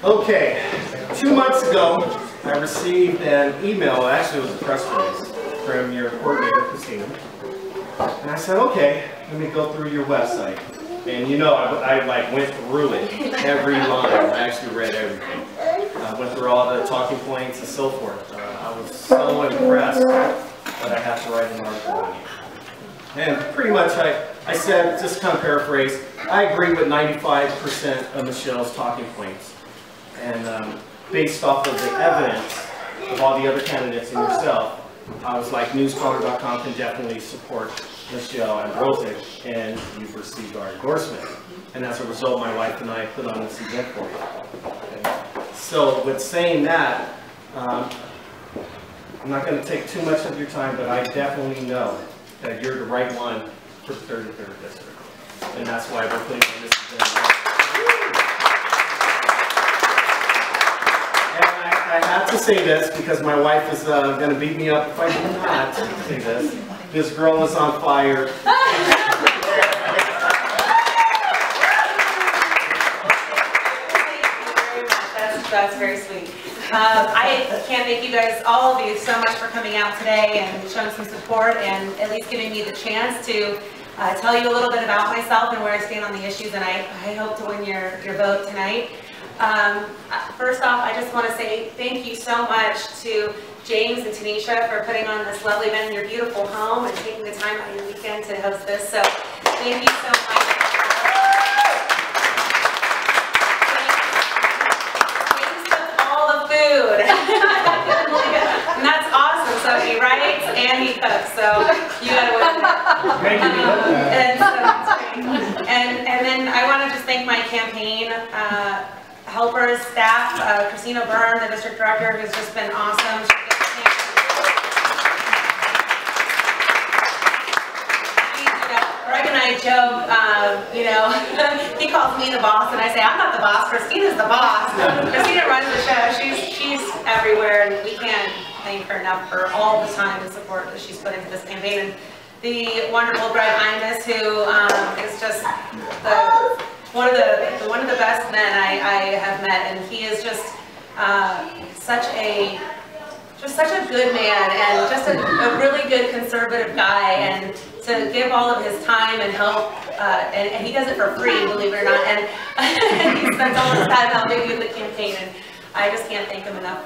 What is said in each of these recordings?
Okay, 2 months ago, I received an email, actually it was a press release, from your coordinator, Christina. And I said, okay, let me go through your website. And you know, I like went through it, every line. I actually read everything. I went through all the talking points and so forth. I was so impressed that I had to write an article on you. And pretty much I said, just kind of paraphrase, I agree with 95% of Michelle's talking points. And based off of the evidence of all the other candidates and yourself, I was like, Newscaller.com can definitely support Michelle Ambrozic, and you've received our endorsement. And as a result, my wife and I put on this event for you. Okay. So with saying that, I'm not going to take too much of your time, but I definitely know that you're the right one for the 33rd District. And that's why we're putting on this event. I have to say this because my wife is going to beat me up if I do not say this. This girl is on fire. That's very sweet. I can't thank you guys, all of you, so much for coming out today and showing some support and at least giving me the chance to tell you a little bit about myself and where I stand on the issues, and I hope to win your vote tonight. First off, I just want to say thank you so much to James and Tanisha for putting on this lovely event in your beautiful home and taking the time out of your weekend to host this. So thank you so much. James cooked all the food. And that's awesome. So he writes and he cooks. So you gotta win. And then I want to just thank my campaign helpers, staff, Christina Byrne, the district director, who's just been awesome. Greg and I joke, you know, he calls me the boss, and I say, I'm not the boss, Christina's the boss. Christina runs the show. She's everywhere, and we can't thank her enough for all the time and support that she's put into this campaign. And the wonderful Greg Imus, who is just one of the best men I have met, and he is just such a good man and just a really good conservative guy, and to give all of his time and help, and he does it for free, believe it or not, and he spends all his time helping with the campaign, and I just can't thank him enough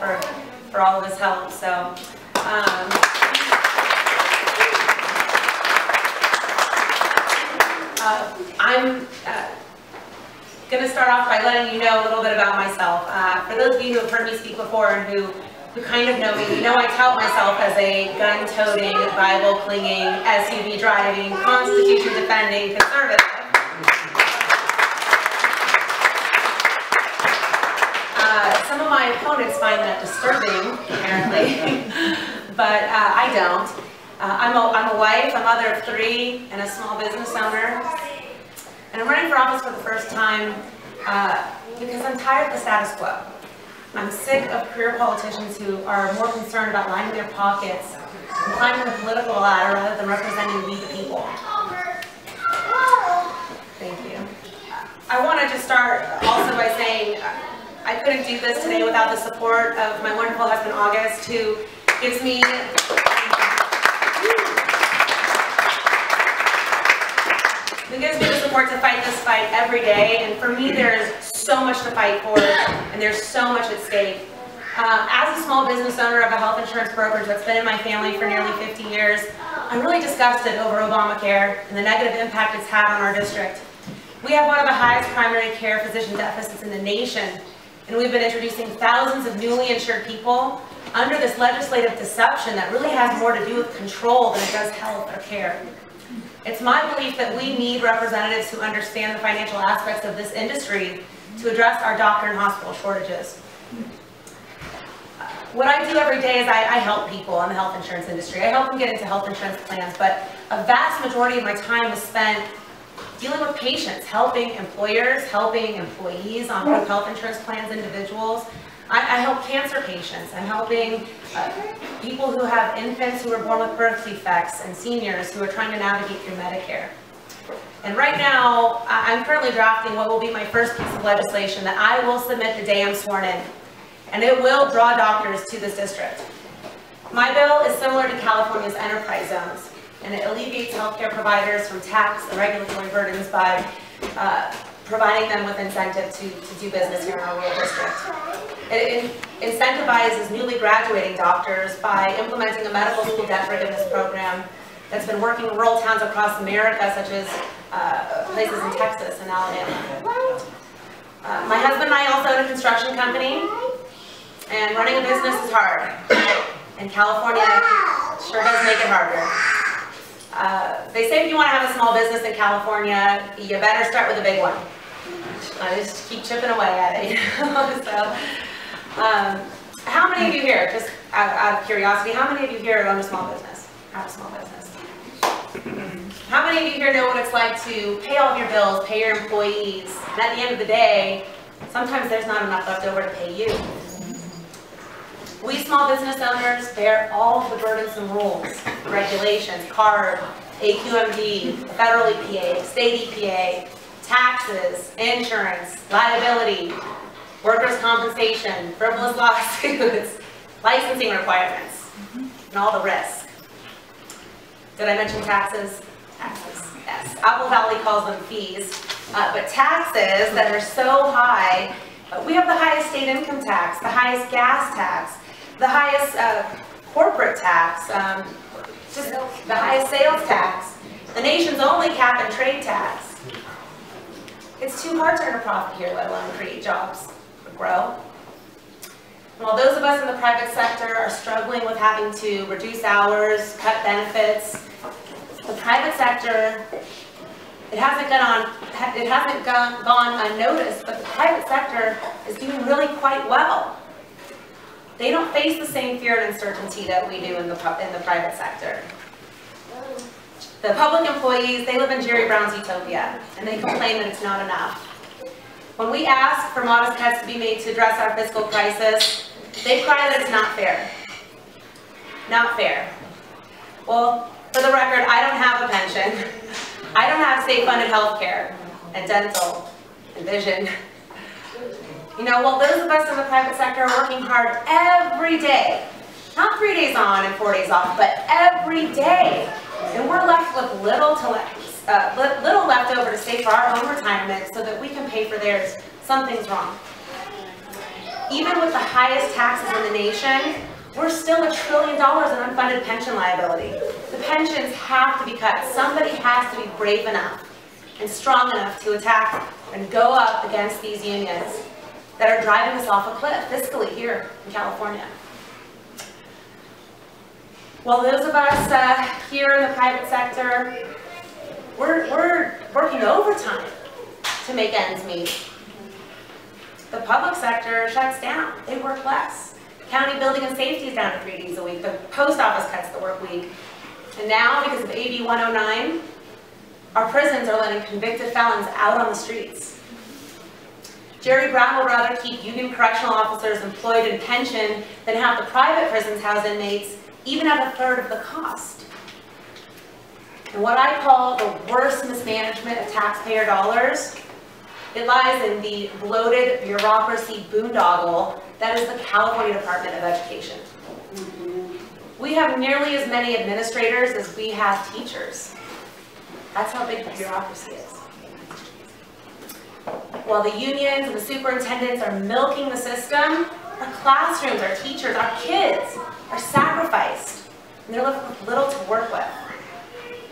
for all of his help. So. I'm going to start off by letting you know a little bit about myself. For those of you who have heard me speak before and who kind of know me, you know I tout myself as a gun-toting, Bible-clinging, SUV-driving, Constitution-defending conservative. Some of my opponents find that disturbing, apparently, but I don't. I'm a wife, a mother of 3, and a small business owner. And I'm running for office for the first time because I'm tired of the status quo. I'm sick of career politicians who are more concerned about lining their pockets and climbing the political ladder rather than representing we the people. Thank you. I want to just start also by saying I couldn't do this today without the support of my wonderful husband, August, who gives me the support to fight this fight every day, and for me there is so much to fight for, and there's so much at stake. As a small business owner of a health insurance brokerage that's been in my family for nearly 50 years, I'm really disgusted over Obamacare and the negative impact it's had on our district. We have one of the highest primary care physician deficits in the nation, and we've been introducing thousands of newly insured people under this legislative deception that really has more to do with control than it does health or care. It's my belief that we need representatives who understand the financial aspects of this industry to address our doctor and hospital shortages. What I do every day is I help people in the health insurance industry. I help them get into health insurance plans, but a vast majority of my time is spent dealing with patients, helping employers, helping employees on group health insurance plans, individuals. I help cancer patients. I'm helping people who have infants who are born with birth defects and seniors who are trying to navigate through Medicare. And right now, I'm currently drafting what will be my first piece of legislation that I will submit the day I'm sworn in. And it will draw doctors to this district. My bill is similar to California's enterprise zones, and it alleviates healthcare providers from tax and regulatory burdens by providing them with incentive to do business here in our rural district. It incentivizes newly graduating doctors by implementing a medical school debt forgiveness program that's been working in rural towns across America, such as places in Texas and Alabama. My husband and I also own a construction company, and running a business is hard. And California sure does make it harder. They say if you want to have a small business in California, you better start with a big one. Just keep chipping away at it. So, how many of you here, just out of curiosity, how many of you here own a small business? Have a small business? How many of you here know what it's like to pay all of your bills, pay your employees, and at the end of the day, sometimes there's not enough left over to pay you? We small business owners bear all of the burdensome rules, regulations, CARB, AQMD, federal EPA, state EPA, taxes, insurance, liability, workers' compensation, frivolous lawsuits, licensing requirements, and all the risks. Did I mention taxes? Taxes, yes. Apple Valley calls them fees, but taxes that are so high, we have the highest state income tax, the highest gas tax, the highest corporate tax, just the highest sales tax, the nation's only cap and trade tax. It's too hard to earn a profit here, let alone create jobs or grow. And while those of us in the private sector are struggling with having to reduce hours, cut benefits, the private sector, it hasn't gone unnoticed, but the private sector is doing really quite well. They don't face the same fear and uncertainty that we do in the private sector. The public employees, they live in Jerry Brown's utopia, and they complain that it's not enough. When we ask for modest cuts to be made to address our fiscal crisis, they cry that it's not fair. Not fair. Well, for the record, I don't have a pension. I don't have state-funded health care and dental and vision. You know, well, those of us in the private sector are working hard every day. Not 3 days on and 4 days off, but every day. And we're left with little left over to save for our own retirement so that we can pay for theirs. Something's wrong. Even with the highest taxes in the nation, we're still $1 trillion in unfunded pension liability. The pensions have to be cut. Somebody has to be brave enough and strong enough to attack and go up against these unions that are driving us off a cliff fiscally here in California. Well, those of us here in the private sector, we're working overtime to make ends meet. The public sector shuts down. They work less. County building and safety is down to 3 days a week. The post office cuts the work week. And now, because of AB 109, our prisons are letting convicted felons out on the streets. Jerry Brown would rather keep union correctional officers employed in pension than have the private prisons house inmates, even at 1/3 of the cost. And what I call the worst mismanagement of taxpayer dollars, it lies in the bloated bureaucracy boondoggle that is the California Department of Education. We have nearly as many administrators as we have teachers. That's how big the bureaucracy is. While the unions and the superintendents are milking the system, our classrooms, our teachers, our kids are sacrificed, and they're left with little to work with.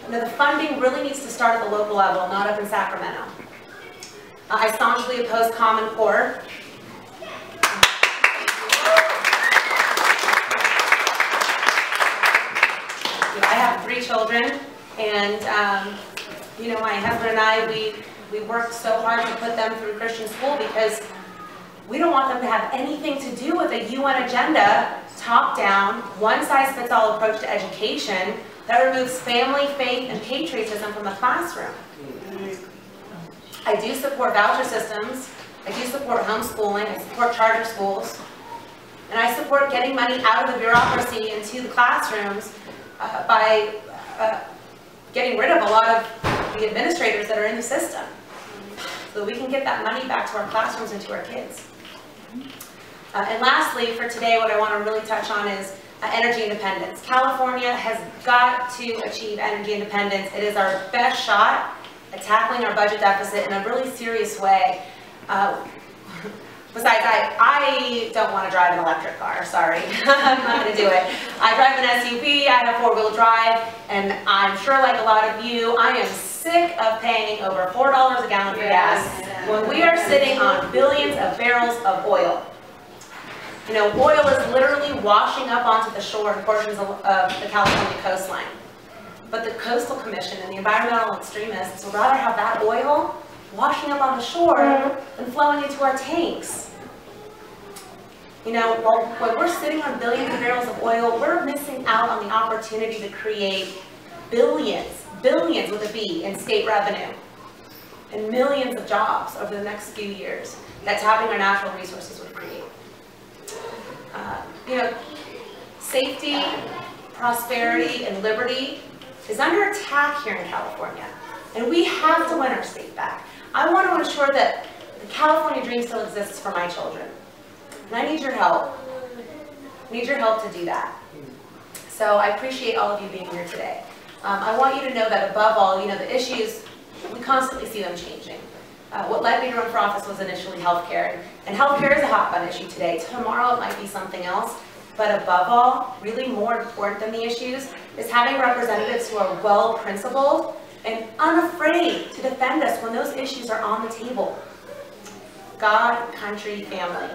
Now, the funding really needs to start at the local level, not up in Sacramento. I staunchly oppose Common Core. I have 3 children, and you know, my husband and I, we worked so hard to put them through Christian school because we don't want them to have anything to do with a UN agenda, top-down, one-size-fits-all approach to education that removes family, faith, and patriotism from the classroom. I do support voucher systems, I do support homeschooling, I support charter schools, and I support getting money out of the bureaucracy into the classrooms by getting rid of a lot of the administrators that are in the system, so that we can get that money back to our classrooms and to our kids. And lastly, for today, what I want to really touch on is energy independence. California has got to achieve energy independence. It is our best shot at tackling our budget deficit in a really serious way. Besides, I don't want to drive an electric car, sorry. I'm not going to do it. I drive an SUV, I have four-wheel drive, and I'm sure like a lot of you, I am sick of paying over $4 a gallon for gas when we are sitting on billions of barrels of oil. You know, oil is literally washing up onto the shore in portions of the California coastline. But the Coastal Commission and the environmental extremists would rather have that oil washing up on the shore than flowing into our tanks. You know, while we're sitting on billions of barrels of oil, we're missing out on the opportunity to create billions with a B in state revenue and millions of jobs over the next few years that tapping our natural resources would create. You know, safety, prosperity, and liberty is under attack here in California, and we have to win our state back. I want to ensure that the California dream still exists for my children, and I need your help. I need your help to do that. So I appreciate all of you being here today. I want you to know that above all, you know, the issues, we constantly see them changing. What led me to run for office was initially healthcare, and healthcare is a hot button issue today. Tomorrow it might be something else, but above all, really more important than the issues, is having representatives who are well-principled and unafraid to defend us when those issues are on the table. God, country, family.